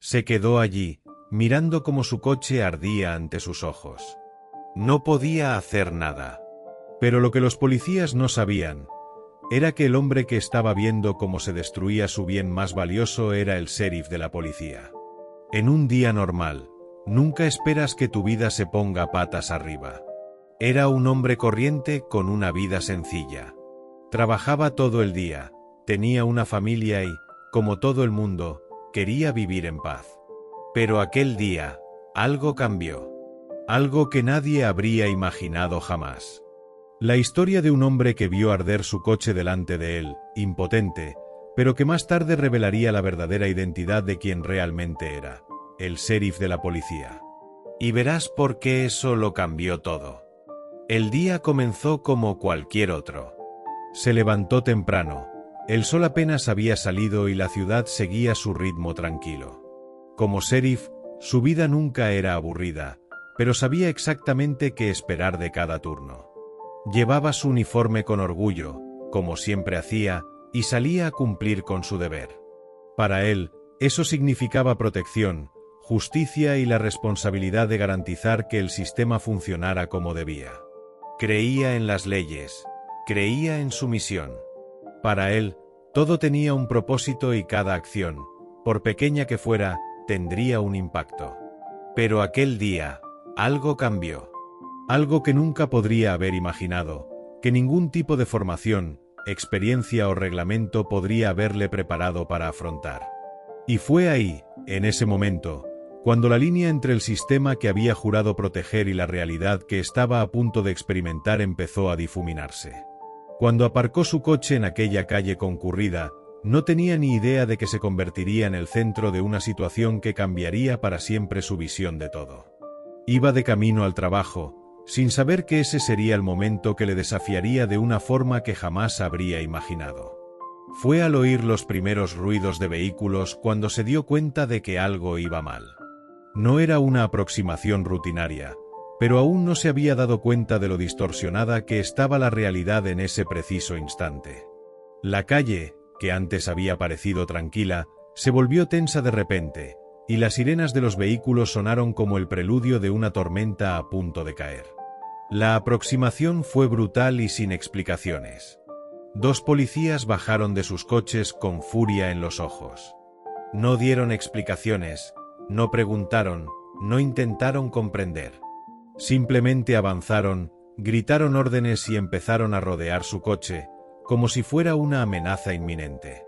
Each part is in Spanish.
Se quedó allí, mirando cómo su coche ardía ante sus ojos. No podía hacer nada. Pero lo que los policías no sabían era que el hombre que estaba viendo cómo se destruía su bien más valioso era el sheriff de la policía. En un día normal, nunca esperas que tu vida se ponga patas arriba. Era un hombre corriente con una vida sencilla. Trabajaba todo el día, tenía una familia y, como todo el mundo, quería vivir en paz. Pero aquel día, algo cambió. Algo que nadie habría imaginado jamás. La historia de un hombre que vio arder su coche delante de él, impotente, pero que más tarde revelaría la verdadera identidad de quien realmente era, el sheriff de la policía. Y verás por qué eso lo cambió todo. El día comenzó como cualquier otro. Se levantó temprano, el sol apenas había salido y la ciudad seguía su ritmo tranquilo. Como sheriff, su vida nunca era aburrida, pero sabía exactamente qué esperar de cada turno. Llevaba su uniforme con orgullo, como siempre hacía, y salía a cumplir con su deber. Para él, eso significaba protección, justicia y la responsabilidad de garantizar que el sistema funcionara como debía. Creía en las leyes, creía en su misión. Para él, todo tenía un propósito y cada acción, por pequeña que fuera, tendría un impacto. Pero aquel día, algo cambió. Algo que nunca podría haber imaginado, que ningún tipo de formación, experiencia o reglamento podría haberle preparado para afrontar. Y fue ahí, en ese momento, cuando la línea entre el sistema que había jurado proteger y la realidad que estaba a punto de experimentar empezó a difuminarse. Cuando aparcó su coche en aquella calle concurrida, no tenía ni idea de que se convertiría en el centro de una situación que cambiaría para siempre su visión de todo. Iba de camino al trabajo, sin saber que ese sería el momento que le desafiaría de una forma que jamás habría imaginado. Fue al oír los primeros ruidos de vehículos cuando se dio cuenta de que algo iba mal. No era una aproximación rutinaria, pero aún no se había dado cuenta de lo distorsionada que estaba la realidad en ese preciso instante. La calle, que antes había parecido tranquila, se volvió tensa de repente, y las sirenas de los vehículos sonaron como el preludio de una tormenta a punto de caer. La aproximación fue brutal y sin explicaciones. Dos policías bajaron de sus coches con furia en los ojos. No dieron explicaciones, no preguntaron, no intentaron comprender. Simplemente avanzaron, gritaron órdenes y empezaron a rodear su coche, como si fuera una amenaza inminente.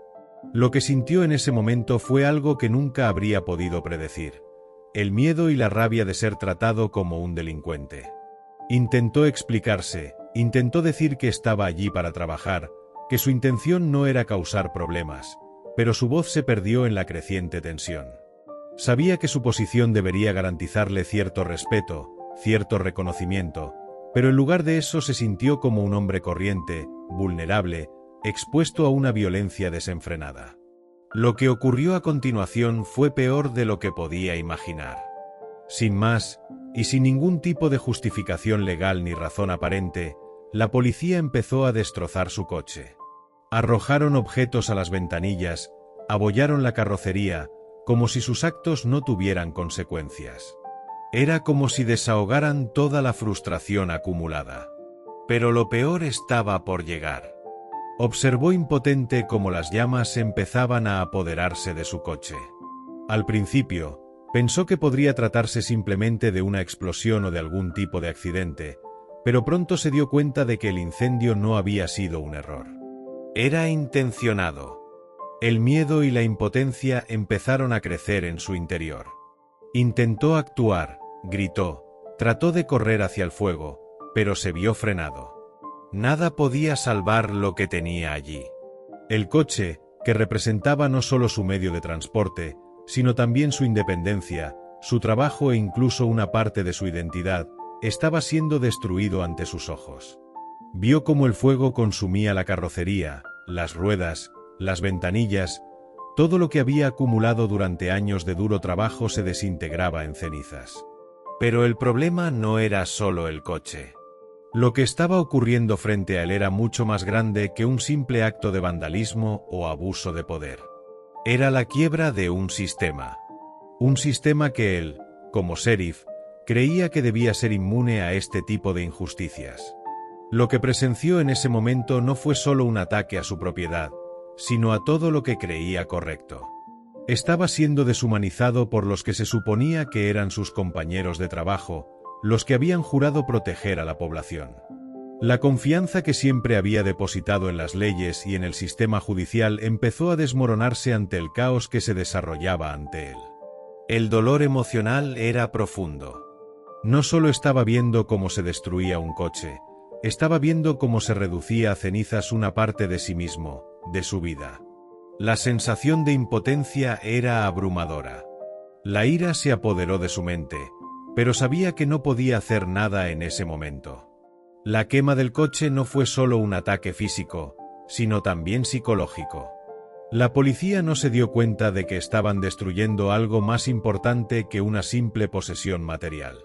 Lo que sintió en ese momento fue algo que nunca habría podido predecir: el miedo y la rabia de ser tratado como un delincuente. Intentó explicarse, intentó decir que estaba allí para trabajar, que su intención no era causar problemas, pero su voz se perdió en la creciente tensión. Sabía que su posición debería garantizarle cierto respeto, cierto reconocimiento, pero en lugar de eso se sintió como un hombre corriente, vulnerable, expuesto a una violencia desenfrenada. Lo que ocurrió a continuación fue peor de lo que podía imaginar. Sin más, y sin ningún tipo de justificación legal ni razón aparente, la policía empezó a destrozar su coche. Arrojaron objetos a las ventanillas, abollaron la carrocería, como si sus actos no tuvieran consecuencias. Era como si desahogaran toda la frustración acumulada. Pero lo peor estaba por llegar. Observó impotente cómo las llamas empezaban a apoderarse de su coche. Al principio, pensó que podría tratarse simplemente de una explosión o de algún tipo de accidente, pero pronto se dio cuenta de que el incendio no había sido un error. Era intencionado. El miedo y la impotencia empezaron a crecer en su interior. Intentó actuar, gritó, trató de correr hacia el fuego, pero se vio frenado. Nada podía salvar lo que tenía allí. El coche, que representaba no solo su medio de transporte, sino también su independencia, su trabajo e incluso una parte de su identidad, estaba siendo destruido ante sus ojos. Vio cómo el fuego consumía la carrocería, las ruedas, las ventanillas, todo lo que había acumulado durante años de duro trabajo se desintegraba en cenizas. Pero el problema no era solo el coche. Lo que estaba ocurriendo frente a él era mucho más grande que un simple acto de vandalismo o abuso de poder. Era la quiebra de un sistema. Un sistema que él, como sheriff, creía que debía ser inmune a este tipo de injusticias. Lo que presenció en ese momento no fue solo un ataque a su propiedad, sino a todo lo que creía correcto. Estaba siendo deshumanizado por los que se suponía que eran sus compañeros de trabajo, los que habían jurado proteger a la población. La confianza que siempre había depositado en las leyes y en el sistema judicial empezó a desmoronarse ante el caos que se desarrollaba ante él. El dolor emocional era profundo. No solo estaba viendo cómo se destruía un coche, estaba viendo cómo se reducía a cenizas una parte de sí mismo, de su vida. La sensación de impotencia era abrumadora. La ira se apoderó de su mente, pero sabía que no podía hacer nada en ese momento. La quema del coche no fue solo un ataque físico, sino también psicológico. La policía no se dio cuenta de que estaban destruyendo algo más importante que una simple posesión material.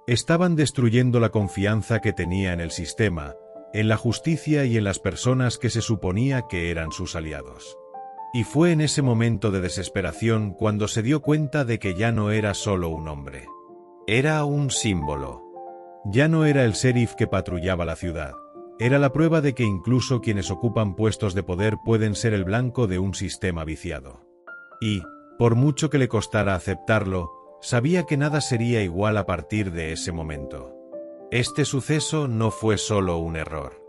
Estaban destruyendo la confianza que tenía en el sistema, en la justicia y en las personas que se suponía que eran sus aliados. Y fue en ese momento de desesperación cuando se dio cuenta de que ya no era solo un hombre. Era un símbolo. Ya no era el sheriff que patrullaba la ciudad. Era la prueba de que incluso quienes ocupan puestos de poder pueden ser el blanco de un sistema viciado. Y, por mucho que le costara aceptarlo, sabía que nada sería igual a partir de ese momento. Este suceso no fue solo un error.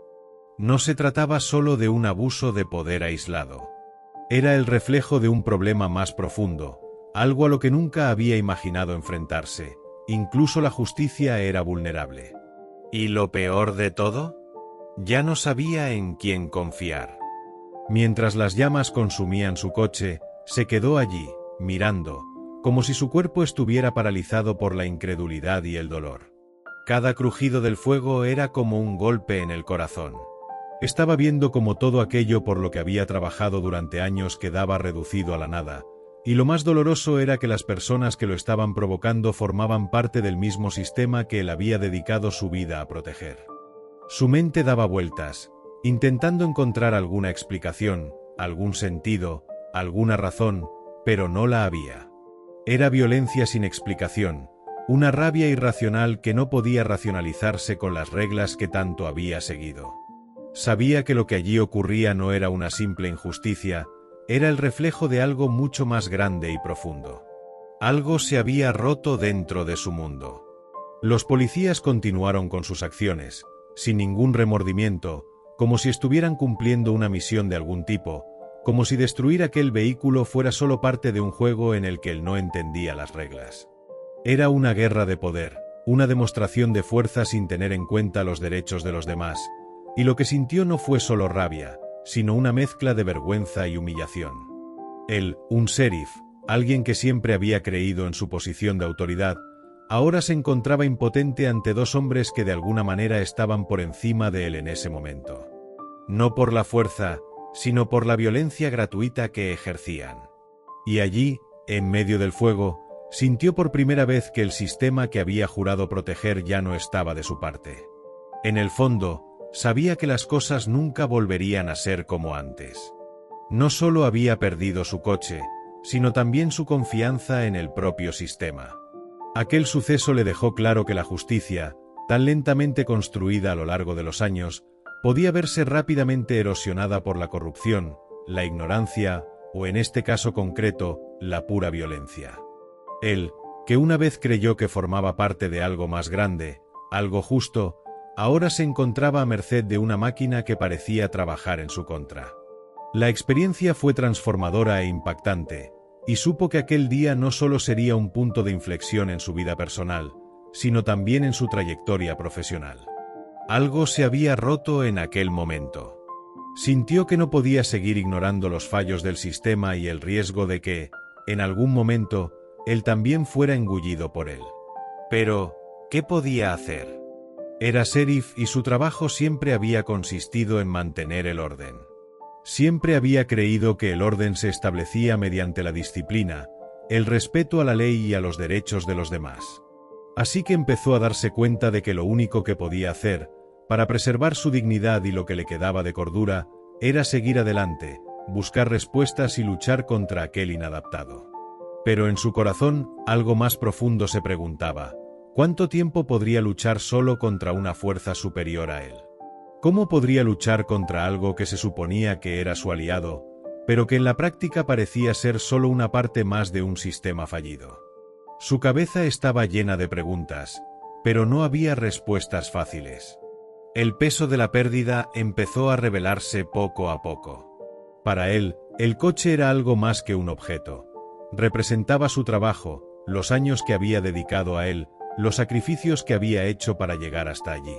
No se trataba solo de un abuso de poder aislado. Era el reflejo de un problema más profundo, algo a lo que nunca había imaginado enfrentarse. Incluso la justicia era vulnerable. ¿Y lo peor de todo? Ya no sabía en quién confiar. Mientras las llamas consumían su coche, se quedó allí, mirando, como si su cuerpo estuviera paralizado por la incredulidad y el dolor. Cada crujido del fuego era como un golpe en el corazón. Estaba viendo como todo aquello por lo que había trabajado durante años quedaba reducido a la nada, y lo más doloroso era que las personas que lo estaban provocando formaban parte del mismo sistema que él había dedicado su vida a proteger. Su mente daba vueltas, intentando encontrar alguna explicación, algún sentido, alguna razón, pero no la había. Era violencia sin explicación, una rabia irracional que no podía racionalizarse con las reglas que tanto había seguido. Sabía que lo que allí ocurría no era una simple injusticia, era el reflejo de algo mucho más grande y profundo. Algo se había roto dentro de su mundo. Los policías continuaron con sus acciones, sin ningún remordimiento, como si estuvieran cumpliendo una misión de algún tipo, como si destruir aquel vehículo fuera solo parte de un juego en el que él no entendía las reglas. Era una guerra de poder, una demostración de fuerza sin tener en cuenta los derechos de los demás, y lo que sintió no fue solo rabia, sino una mezcla de vergüenza y humillación. Él, un sheriff, alguien que siempre había creído en su posición de autoridad, ahora se encontraba impotente ante dos hombres que de alguna manera estaban por encima de él en ese momento. No por la fuerza, sino por la violencia gratuita que ejercían. Y allí, en medio del fuego, sintió por primera vez que el sistema que había jurado proteger ya no estaba de su parte. En el fondo, sabía que las cosas nunca volverían a ser como antes. No solo había perdido su coche, sino también su confianza en el propio sistema. Aquel suceso le dejó claro que la justicia, tan lentamente construida a lo largo de los años, podía verse rápidamente erosionada por la corrupción, la ignorancia, o en este caso concreto, la pura violencia. Él, que una vez creyó que formaba parte de algo más grande, algo justo, ahora se encontraba a merced de una máquina que parecía trabajar en su contra. La experiencia fue transformadora e impactante, y supo que aquel día no solo sería un punto de inflexión en su vida personal, sino también en su trayectoria profesional. Algo se había roto en aquel momento. Sintió que no podía seguir ignorando los fallos del sistema y el riesgo de que, en algún momento, él también fuera engullido por él. Pero, ¿qué podía hacer? Era sheriff y su trabajo siempre había consistido en mantener el orden. Siempre había creído que el orden se establecía mediante la disciplina, el respeto a la ley y a los derechos de los demás. Así que empezó a darse cuenta de que lo único que podía hacer, para preservar su dignidad y lo que le quedaba de cordura, era seguir adelante, buscar respuestas y luchar contra aquel inadaptado. Pero en su corazón, algo más profundo se preguntaba: ¿cuánto tiempo podría luchar solo contra una fuerza superior a él? ¿Cómo podría luchar contra algo que se suponía que era su aliado, pero que en la práctica parecía ser solo una parte más de un sistema fallido? Su cabeza estaba llena de preguntas, pero no había respuestas fáciles. El peso de la pérdida empezó a revelarse poco a poco. Para él, el coche era algo más que un objeto. Representaba su trabajo, los años que había dedicado a él, los sacrificios que había hecho para llegar hasta allí.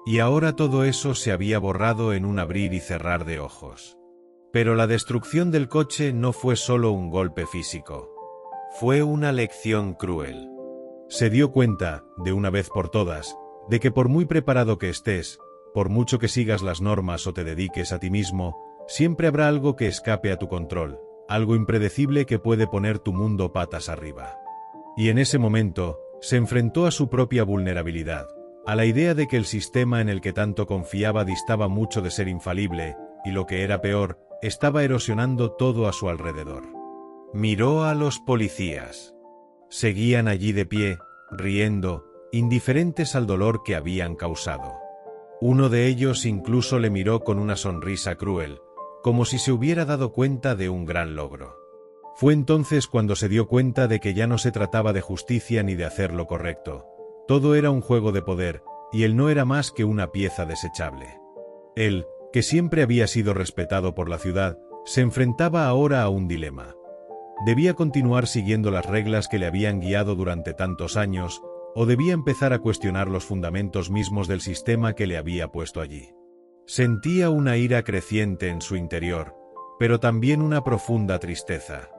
Y ahora todo eso se había borrado en un abrir y cerrar de ojos. Pero la destrucción del coche no fue solo un golpe físico. Fue una lección cruel. Se dio cuenta, de una vez por todas, de que por muy preparado que estés, por mucho que sigas las normas o te dediques a ti mismo, siempre habrá algo que escape a tu control, algo impredecible que puede poner tu mundo patas arriba. Y en ese momento, se enfrentó a su propia vulnerabilidad, a la idea de que el sistema en el que tanto confiaba distaba mucho de ser infalible, y lo que era peor, estaba erosionando todo a su alrededor. Miró a los policías. Seguían allí de pie, riendo, indiferentes al dolor que habían causado. Uno de ellos incluso le miró con una sonrisa cruel, como si se hubiera dado cuenta de un gran logro. Fue entonces cuando se dio cuenta de que ya no se trataba de justicia ni de hacer lo correcto. Todo era un juego de poder, y él no era más que una pieza desechable. Él, que siempre había sido respetado por la ciudad, se enfrentaba ahora a un dilema. ¿Debía continuar siguiendo las reglas que le habían guiado durante tantos años, o debía empezar a cuestionar los fundamentos mismos del sistema que le había puesto allí? Sentía una ira creciente en su interior, pero también una profunda tristeza.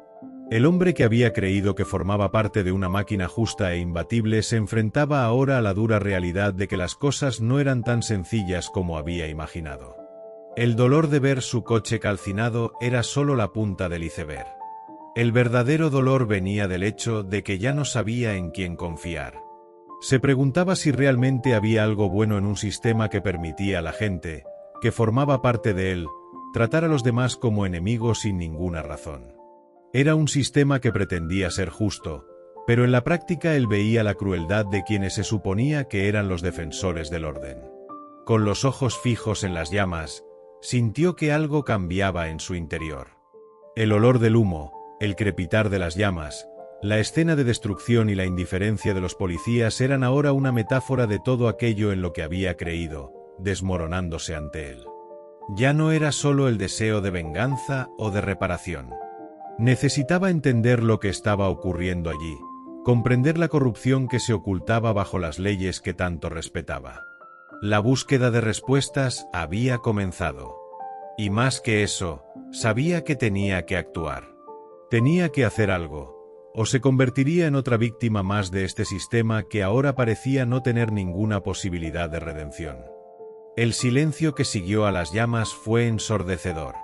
El hombre que había creído que formaba parte de una máquina justa e imbatible se enfrentaba ahora a la dura realidad de que las cosas no eran tan sencillas como había imaginado. El dolor de ver su coche calcinado era solo la punta del iceberg. El verdadero dolor venía del hecho de que ya no sabía en quién confiar. Se preguntaba si realmente había algo bueno en un sistema que permitía a la gente, que formaba parte de él, tratar a los demás como enemigos sin ninguna razón. Era un sistema que pretendía ser justo, pero en la práctica él veía la crueldad de quienes se suponía que eran los defensores del orden. Con los ojos fijos en las llamas, sintió que algo cambiaba en su interior. El olor del humo, el crepitar de las llamas, la escena de destrucción y la indiferencia de los policías eran ahora una metáfora de todo aquello en lo que había creído, desmoronándose ante él. Ya no era solo el deseo de venganza o de reparación. Necesitaba entender lo que estaba ocurriendo allí, comprender la corrupción que se ocultaba bajo las leyes que tanto respetaba. La búsqueda de respuestas había comenzado. Y más que eso, sabía que tenía que actuar. Tenía que hacer algo, o se convertiría en otra víctima más de este sistema que ahora parecía no tener ninguna posibilidad de redención. El silencio que siguió a las llamas fue ensordecedor.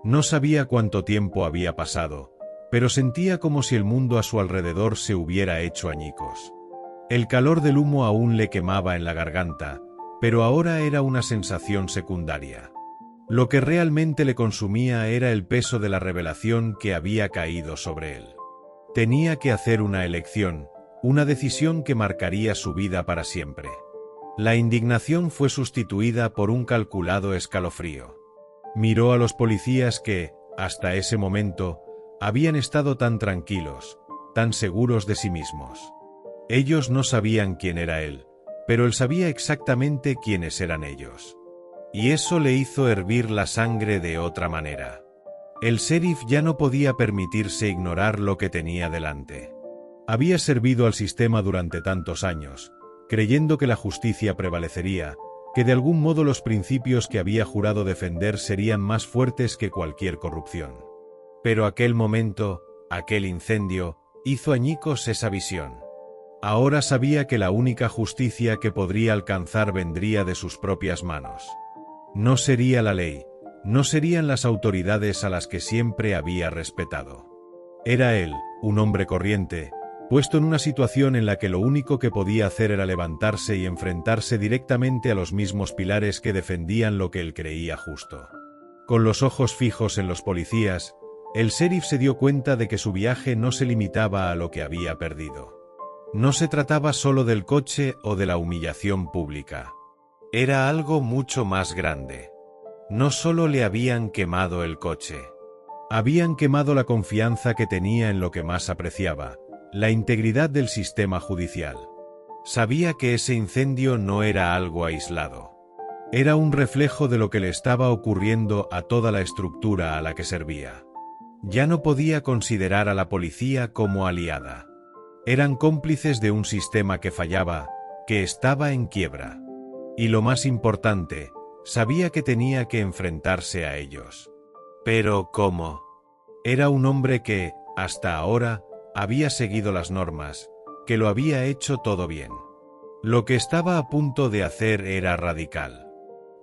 No sabía cuánto tiempo había pasado, pero sentía como si el mundo a su alrededor se hubiera hecho añicos. El calor del humo aún le quemaba en la garganta, pero ahora era una sensación secundaria. Lo que realmente le consumía era el peso de la revelación que había caído sobre él. Tenía que hacer una elección, una decisión que marcaría su vida para siempre. La indignación fue sustituida por un calculado escalofrío. Miró a los policías que, hasta ese momento, habían estado tan tranquilos, tan seguros de sí mismos. Ellos no sabían quién era él, pero él sabía exactamente quiénes eran ellos. Y eso le hizo hervir la sangre de otra manera. El sheriff ya no podía permitirse ignorar lo que tenía delante. Había servido al sistema durante tantos años, creyendo que la justicia prevalecería, que de algún modo los principios que había jurado defender serían más fuertes que cualquier corrupción. Pero aquel momento, aquel incendio, hizo añicos esa visión. Ahora sabía que la única justicia que podría alcanzar vendría de sus propias manos. No sería la ley, no serían las autoridades a las que siempre había respetado. Era él, un hombre corriente, puesto en una situación en la que lo único que podía hacer era levantarse y enfrentarse directamente a los mismos pilares que defendían lo que él creía justo. Con los ojos fijos en los policías, El sheriff se dio cuenta de que su viaje no se limitaba a lo que había perdido. No se trataba solo del coche o de la humillación pública. Era algo mucho más grande. No solo le habían quemado el coche. Habían quemado la confianza que tenía en lo que más apreciaba, la integridad del sistema judicial. Sabía que ese incendio no era algo aislado. Era un reflejo de lo que le estaba ocurriendo a toda la estructura a la que servía. Ya no podía considerar a la policía como aliada. Eran cómplices de un sistema que fallaba, que estaba en quiebra. Y lo más importante, sabía que tenía que enfrentarse a ellos. Pero ¿cómo? Era un hombre que, hasta ahora, había seguido las normas, que lo había hecho todo bien. Lo que estaba a punto de hacer era radical.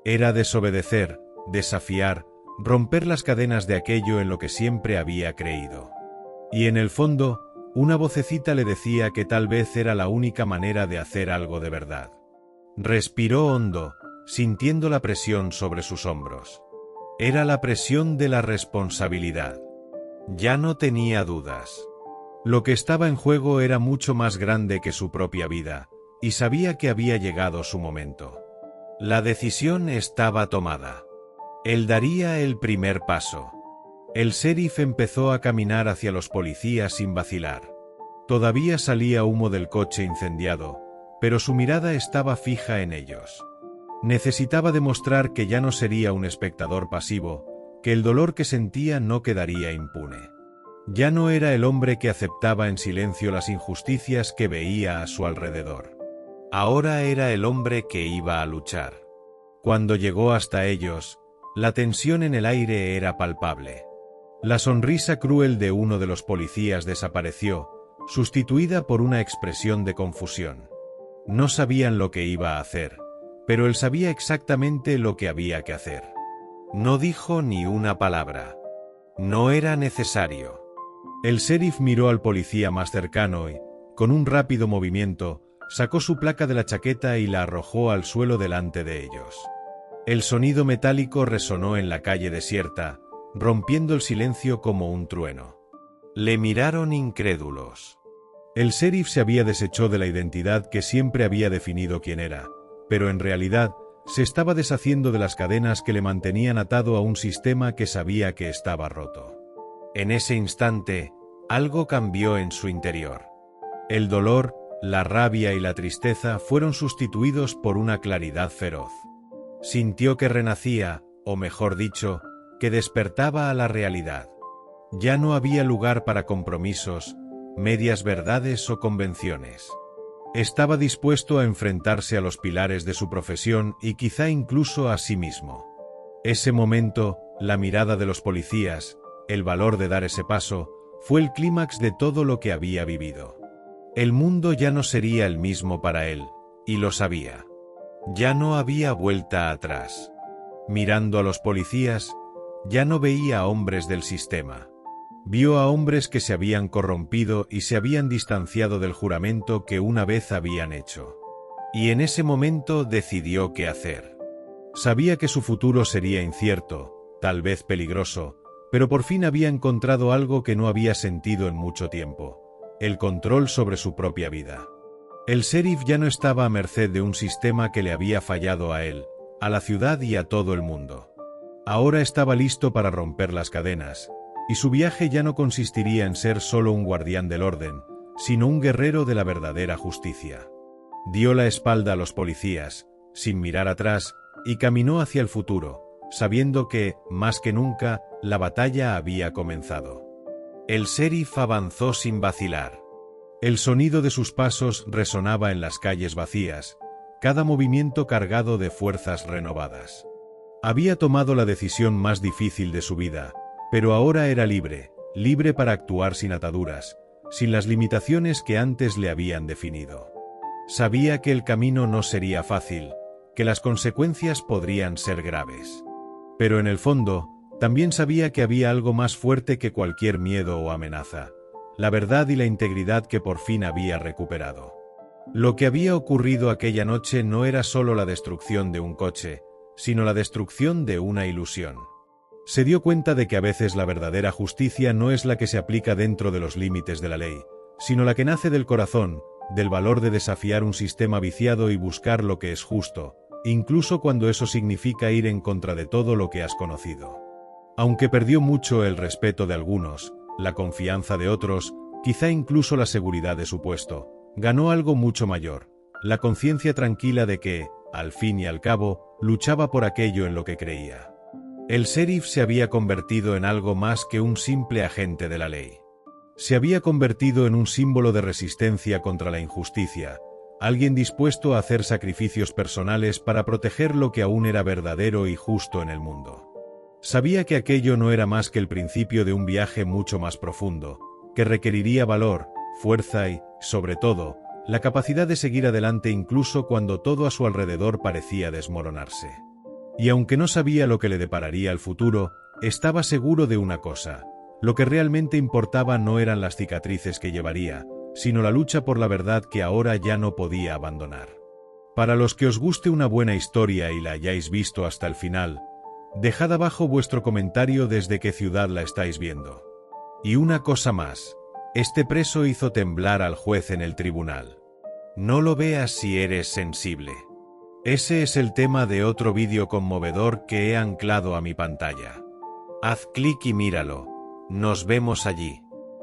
Era desobedecer, desafiar, romper las cadenas de aquello en lo que siempre había creído. Y en el fondo, una vocecita le decía que tal vez era la única manera de hacer algo de verdad. Respiró hondo, sintiendo la presión sobre sus hombros. Era la presión de la responsabilidad. Ya no tenía dudas. Lo que estaba en juego era mucho más grande que su propia vida, y sabía que había llegado su momento. La decisión estaba tomada. Él daría el primer paso. El sheriff empezó a caminar hacia los policías sin vacilar. Todavía salía humo del coche incendiado, pero su mirada estaba fija en ellos. Necesitaba demostrar que ya no sería un espectador pasivo, que el dolor que sentía no quedaría impune. Ya no era el hombre que aceptaba en silencio las injusticias que veía a su alrededor. Ahora era el hombre que iba a luchar. Cuando llegó hasta ellos, la tensión en el aire era palpable. La sonrisa cruel de uno de los policías desapareció, sustituida por una expresión de confusión. No sabían lo que iba a hacer, pero él sabía exactamente lo que había que hacer. No dijo ni una palabra. No era necesario. El sheriff miró al policía más cercano y, con un rápido movimiento, sacó su placa de la chaqueta y la arrojó al suelo delante de ellos. El sonido metálico resonó en la calle desierta, rompiendo el silencio como un trueno. Le miraron incrédulos. El sheriff se había deshecho de la identidad que siempre había definido quién era, pero en realidad se estaba deshaciendo de las cadenas que le mantenían atado a un sistema que sabía que estaba roto. En ese instante, algo cambió en su interior. El dolor, la rabia y la tristeza fueron sustituidos por una claridad feroz. Sintió que renacía, o mejor dicho, que despertaba a la realidad. Ya no había lugar para compromisos, medias verdades o convenciones. Estaba dispuesto a enfrentarse a los pilares de su profesión y quizá incluso a sí mismo. Ese momento, la mirada de los policías, el valor de dar ese paso, fue el clímax de todo lo que había vivido. El mundo ya no sería el mismo para él, y lo sabía. Ya no había vuelta atrás. Mirando a los policías, ya no veía a hombres del sistema. Vio a hombres que se habían corrompido y se habían distanciado del juramento que una vez habían hecho. Y en ese momento decidió qué hacer. Sabía que su futuro sería incierto, tal vez peligroso, pero por fin había encontrado algo que no había sentido en mucho tiempo: el control sobre su propia vida. El sheriff ya no estaba a merced de un sistema que le había fallado a él, a la ciudad y a todo el mundo. Ahora estaba listo para romper las cadenas, y su viaje ya no consistiría en ser solo un guardián del orden, sino un guerrero de la verdadera justicia. Dio la espalda a los policías, sin mirar atrás, y caminó hacia el futuro, sabiendo que, más que nunca, la batalla había comenzado. El sheriff avanzó sin vacilar. El sonido de sus pasos resonaba en las calles vacías, cada movimiento cargado de fuerzas renovadas. Había tomado la decisión más difícil de su vida, pero ahora era libre, libre para actuar sin ataduras, sin las limitaciones que antes le habían definido. Sabía que el camino no sería fácil, que las consecuencias podrían ser graves. Pero en el fondo, también sabía que había algo más fuerte que cualquier miedo o amenaza: la verdad y la integridad que por fin había recuperado. Lo que había ocurrido aquella noche no era solo la destrucción de un coche, sino la destrucción de una ilusión. Se dio cuenta de que a veces la verdadera justicia no es la que se aplica dentro de los límites de la ley, sino la que nace del corazón, del valor de desafiar un sistema viciado y buscar lo que es justo, incluso cuando eso significa ir en contra de todo lo que has conocido. Aunque perdió mucho el respeto de algunos, la confianza de otros, quizá incluso la seguridad de su puesto, ganó algo mucho mayor, la conciencia tranquila de que, al fin y al cabo, luchaba por aquello en lo que creía. El sheriff se había convertido en algo más que un simple agente de la ley. Se había convertido en un símbolo de resistencia contra la injusticia, alguien dispuesto a hacer sacrificios personales para proteger lo que aún era verdadero y justo en el mundo. Sabía que aquello no era más que el principio de un viaje mucho más profundo, que requeriría valor, fuerza y, sobre todo, la capacidad de seguir adelante incluso cuando todo a su alrededor parecía desmoronarse. Y aunque no sabía lo que le depararía el futuro, estaba seguro de una cosa: lo que realmente importaba no eran las cicatrices que llevaría, sino la lucha por la verdad que ahora ya no podía abandonar. Para los que os guste una buena historia y la hayáis visto hasta el final, dejad abajo vuestro comentario desde qué ciudad la estáis viendo. Y una cosa más, este preso hizo temblar al juez en el tribunal. No lo veas si eres sensible. Ese es el tema de otro vídeo conmovedor que he anclado a mi pantalla. Haz clic y míralo. Nos vemos allí.